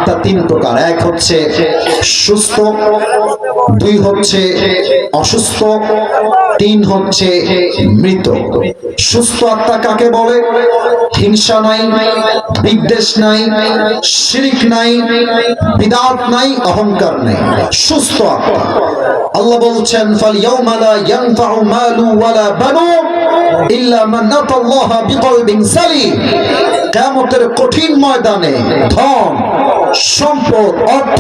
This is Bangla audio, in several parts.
আত্মা তিন প্রকার, এক হচ্ছে সুস্থ, দুই হচ্ছে অসুস্থ, তিন হচ্ছে মৃত। সুস্থ আত্মা কাকে বলে? হিংসা নাই, বিদ্বেষ নাই, শিরিক নাই, বিদআত নাই, অহংকার নাই, সুস্থ আত্মা। আল্লাহ বলছেন ফালইয়াউমা লা ইয়ানফাউ মালু ওয়ালা বানুন ইল্লা মান আতাল্লাহা বিকলবিন সালিম। কিয়ামতের কঠিন ময়দানে ধন, সম্পদ, অর্থ,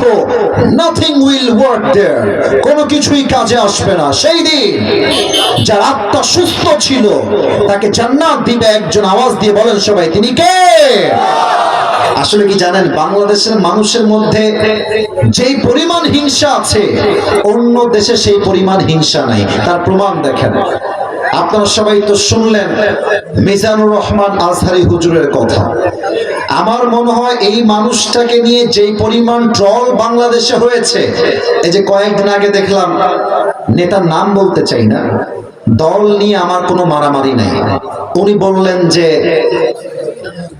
নাথিং উইল ওয়ার্ক দেয়ার, কোনো কিছুই কাজে আসবে না। সেই দিন যার আত্মা সুস্থ ছিল তাকে জান্নাত দিবে একজন। আওয়াজ দিয়ে বলেন সবাই, তিনি কে? আসলে কি জানেন, বাংলাদেশের মানুষের মধ্যে যেই পরিমাণ হিংসা আছে অন্য দেশে সেই পরিমাণ হিংসা নাই। তার প্রমাণ দেখেন। আপনারা সবাই তো শুনলেন মিজানুর রহমান আজহারি হুজুরের কথা। আমার মনে হয় এই মানুষটাকে নিয়ে যেই পরিমাণ ট্রল বাংলাদেশে হয়েছে, এই যে কয়েকদিন আগে দেখলাম, নেতার নাম বলতে চাই না, দল নিয়ে আমার কোনো মারামারি নাই, উনি বললেন যে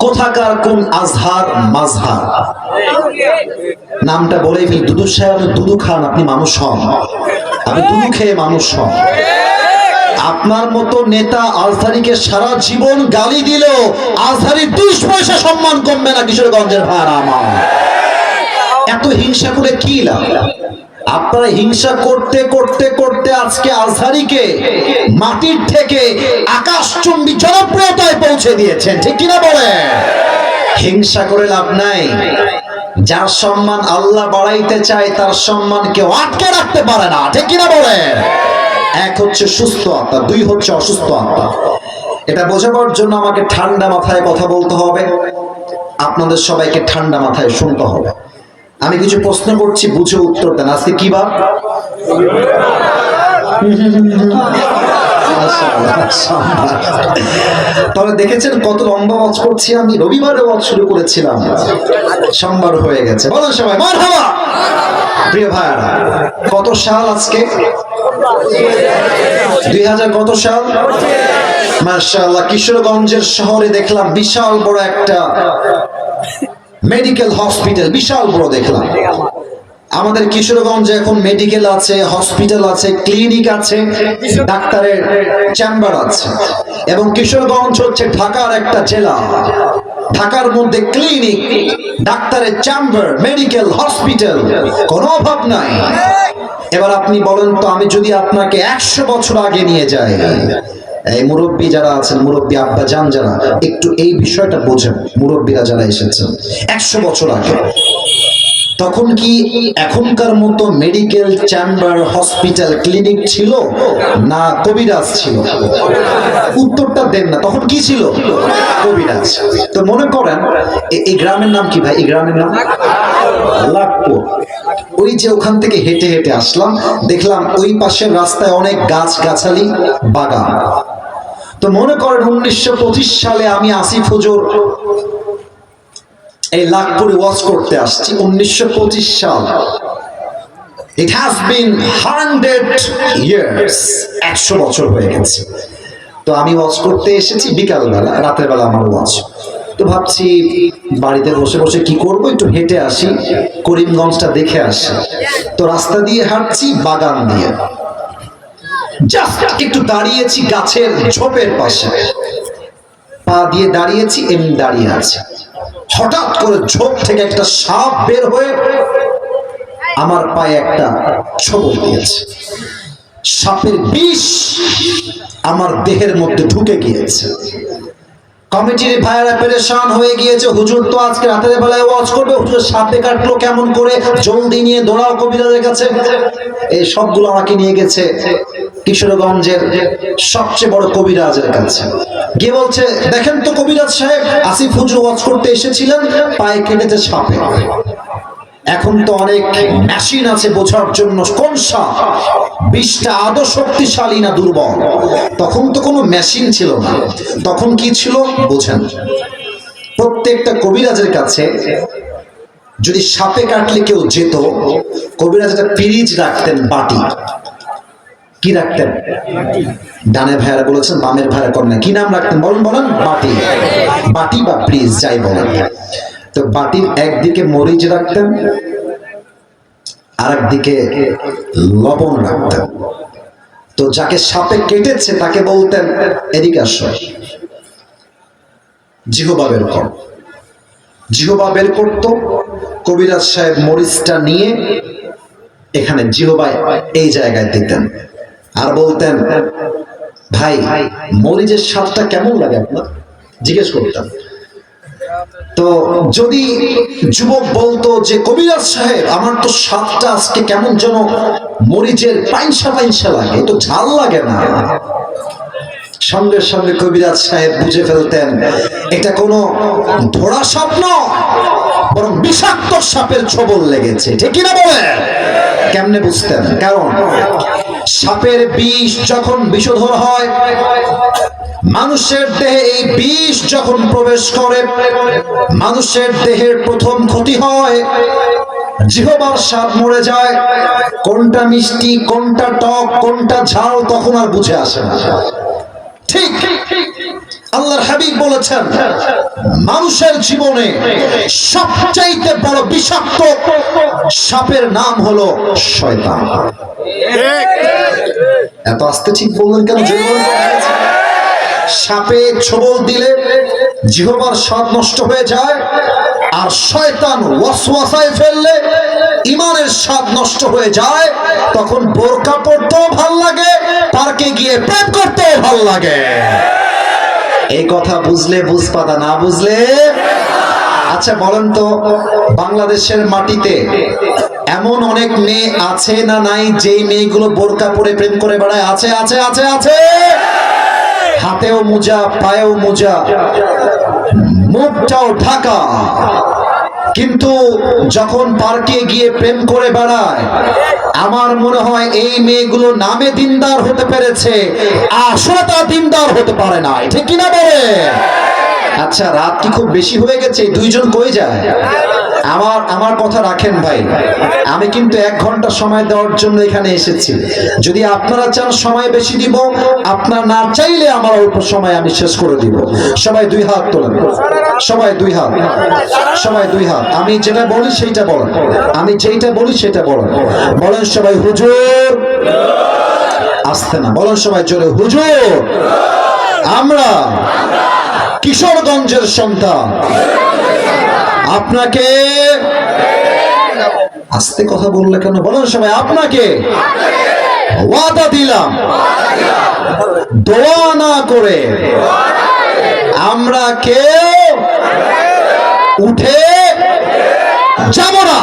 কোথাকার কোন আজহার মাজহার, নামটা বলেই ফেল। দুদু সাহেব, দুদু খান, আপনি মানুষ হন, আপনি দুদু খেয়ে মানুষ হন। আপনার মতো নেতা আজহারিকে সারা জীবন গালি দিল, আজহারি ২০ পয়সা সম্মান কমবে না কিশোরগঞ্জের ভাড়া আমার। এত হিংসা করে কি লাভ? আপনারা হিংসা করতে করতে করতে আজকে আজহারিকে মাটির থেকে আকাশচুম্বী জনপ্রিয়তায় পৌঁছে দিয়েছেন, ঠিক কিনা বলে? হিংসা করে লাভ নাই। যার সম্মান আল্লাহ বাড়াইতে চায় তার সম্মান কেউ আটকে রাখতে পারে না, ঠিক কিনা বলে? এক হচ্ছে সুস্থ আত্মা, দুই হচ্ছে অসুস্থ আত্মা। এটা বোঝাবার জন্য আমাকে ঠান্ডা মাথায় কথা বলতে হবে, আপনাদের সবাইকে ঠান্ডা মাথায় শুনতে হবে। আমি কিছু প্রশ্ন করছি, বুঝে উত্তর দেন। আজকে কি বার? তবে দেখেছেন কত লম্বা ওয়াজ করছি আমি। রবিবারে ওয়াজ শুরু করেছিলাম, সোমবার হয়ে গেছে। বলেন সবাই মারহাবা। প্রিয় ভাইরা, কত সাল আজকে? 2000 কত সাল? মাশাআল্লাহ। কিশোরগঞ্জের শহরে দেখলাম বিশাল বড় একটা মেডিকেল হসপিটাল, বিশাল বড় দেখলাম। আমাদের কিশোরগঞ্জে এখন মেডিকেল আছে, হসপিটাল আছে, ক্লিনিক আছে, ডাক্তারের চেম্বার আছে। এবং কিশোরগঞ্জ হচ্ছে ঢাকার একটা জেলা। ঢাকার মধ্যে ক্লিনিক, ডাক্তারের চেম্বার, মেডিকেল, হসপিটাল, কোনো অভাব নাই। এবার আপনি বলেন তো, আমি যদি আপনাকে 100 বছর আগে নিয়ে যাই, এই মুরব্বী যারা আছেন, মুরব্বী আব্বা জান যারা, একটু এই বিষয়টা বোঝেন। মুরব্বীরা যারা এসেছেন 100 বছর আগে, তখন কি এখনকার মতো মেডিকেল চেম্বার, হসপিটাল, ক্লিনিক ছিল না কবিরাজ ছিল? উত্তরটা দেন না। তখন কি ছিল? কবিরাজ। তো মনে করেন এই গ্রামের নাম কি ভাই? এই গ্রামের নাম লাখপুর। ওই যে ওখান থেকে হেঁটে হেঁটে আসলাম, দেখলাম ওই পাশের রাস্তায় অনেক গাছ গাছালি, বাগান। তো মনে করেন 1925 সালে আমি আসিফ হুজুর এই লাখপুরে ওয়াজ করতে আসছি। 1925 সাল। It has been 100 years, 100 বছর হয়ে গেছে। তো আমি ওয়াজ করতে এসেছি বিকালবেলা, রাতের বেলা আমার ওয়াজ। তো ভাবছি বাড়িতে বসে বসে কি করব, একটু হেঁটে আসি, করিমগঞ্জটা দেখে আসি। তো রাস্তা দিয়ে হাঁটছি, বাগান দিয়ে জাস্ট একটু দাঁড়িয়েছি গাছের ঝোপের পাশে, পা দিয়ে দাঁড়িয়েছি, এমনি দাঁড়িয়ে আছে। হঠাৎ করে ঝোপ থেকে একটা সাপ বের হয়ে আমার পায়ে একটা ছোবল দিয়েছে। সাপের বিষ আমার দেহের মধ্যে ঢুকে গিয়েছে। কমিটির ভাইয়েরা পেরেশান হয়ে গিয়েছে, হুজুর তো আজকে রাতের বেলায় ওয়াজ করবে, হুজুর সাপে কাটলো কেমন করে, জলদি নিয়ে দৌড়াও কবিরাজের কাছে। এই সবগুলো আমাকে নিয়ে গেছে কিশোরগঞ্জের সবচেয়ে বড় কবিরাজের কাছে। গিয়ে বলছে, দেখেন তো কবিরাজ সাহেব, আসিফ হুজুর ওয়াজ করতে এসেছিলেন, পায়ে কেটেছে সাপে। এখন তো অনেক মেশিন আছে বোঝার জন্য কোন সাপ বিষটা আদৌ শক্তিশালী না দুর্বল। তখন তো কোনো মেশিন ছিল না। তখন কি ছিল বোঝেন? প্রত্যেকটা কবিরাজের কাছে যদি সাপে কাটলে কেউ যেত, কবিরাজ একটা পিরিচ রাখতেন, বাটি। কি রাখতেন? ডানে ভাইয়ারা বলেছেন, বামের ভাইয়ারা করেন না। কি নাম রাখতেন বলেন? বলেন। বাটি। বাটি বা ব্রিজ, যাই বলেন। তো বাটির একদিকে মরিচ রাখতেন, আর একদিকে লবণ রাখতেন। তো যাকে সাপে কেটেছে তাকে বলতেন, এদিকে আসো, জিহবা বের কর। জিহবা বের করতো, কবিরাজ সাহেব মরিচটা নিয়ে এখানে জিহবায় এই জায়গায় দিতেন, আর বলতেন, ভাই মরিচের স্বাদটা কেমন লাগে আপনার, জিজ্ঞেস করতাম। তো যদি যুবক বলতো যে কবিরাজ সাহেব আমার তো স্বাদটা আজকে কেমন যেন মরিচের পাইনসা পাইনসা লাগে, একটু ঝাল লাগে না, সঙ্গে সঙ্গে কবিরাজ সাহেব বুঝে ফেলতেন এটা কোনো ধরা সাপ নয়, বরং বিষাক্ত সাপের ছোবল লেগেছে। ঠিক কিনা বলেন? কেমনে বুঝতেন? কারণ সাপের বিষ যখন বিষধর হয়, মানুষের দেহে এই বিষ যখন প্রবেশ করে, মানুষের দেহের প্রথম ক্ষতি হয়, জিহ্বার স্বাদ মরে যায়। কোনটা মিষ্টি, কোনটা টক, কোনটা ঝাল তখন আর বুঝে আসে না। ঠিক আল্লাহর হাবিব বলেছেন, মানুষের জীবনে সবচাইতে বড় বিষাক্ত সাপের নাম হলো শয়তান। এত আস্তে ঠিক বললেন কেন? সাপে ছোবল দিলে জিহ্বার স্বাদ নষ্ট হয়ে যায়, আর শয়তান ওয়াসওয়াসায় ফেললে ইমানের স্বাদ নষ্ট হয়ে যায়। তখন বোরকা পরতেও ভাল লাগে, পার্কে গিয়ে প্রেম করতেও ভাল লাগে। এই কথা বুঝলে বুঝপাতা, না বুঝলে। আচ্ছা বলেন তো, বাংলাদেশের মাটিতে এমন অনেক মেয়ে আছে না নাই যেই মেয়েগুলো বোরকা পরে প্রেম করে বেড়ায়? আছে, আছে, আছে, আছে। হাতেও মোজা, পায়েও মোজা, মুখটাও ঢাকা, কিন্তু যখন পার্কে গিয়ে প্রেম করে বেড়ায়, আমার মনে হয় এই মেয়েগুলো নামে দিনদার হতে পেরেছে, আসলে তা দিনদার হতে পারে না। ঠিক কিনা বলে? আচ্ছা রাত কি খুব বেশি হয়ে গেছে? দুইজন কই যায়? আমার কথা রাখেন ভাই, আমি কিন্তু 1 ঘন্টা সময় দেওয়ার জন্য এখানে এসেছি। যদি আপনারা চান সময় বেশি দিব, আপনারা না চাইলে আমার অল্প সময় আমি শেষ করে দিব। সবাই 2 হাত তোলেন, সবাই 2 হাত, সবাই 2 হাত। আমি যেটা বলি সেইটা বলেন, আমি যেটা বলি সেটা বলেন। বলেন সবাই হুজুর। আসতে না, বলেন সবাই জোরে হুজুর। আমরা কিশোরগঞ্জের সন্তান, আপনাকে, আস্তে কথা বললে কেন? বলেন সবাই, আপনাকে ওয়াদা দিলাম, দোয়া না করে আমরা কেউ উঠে যাব না।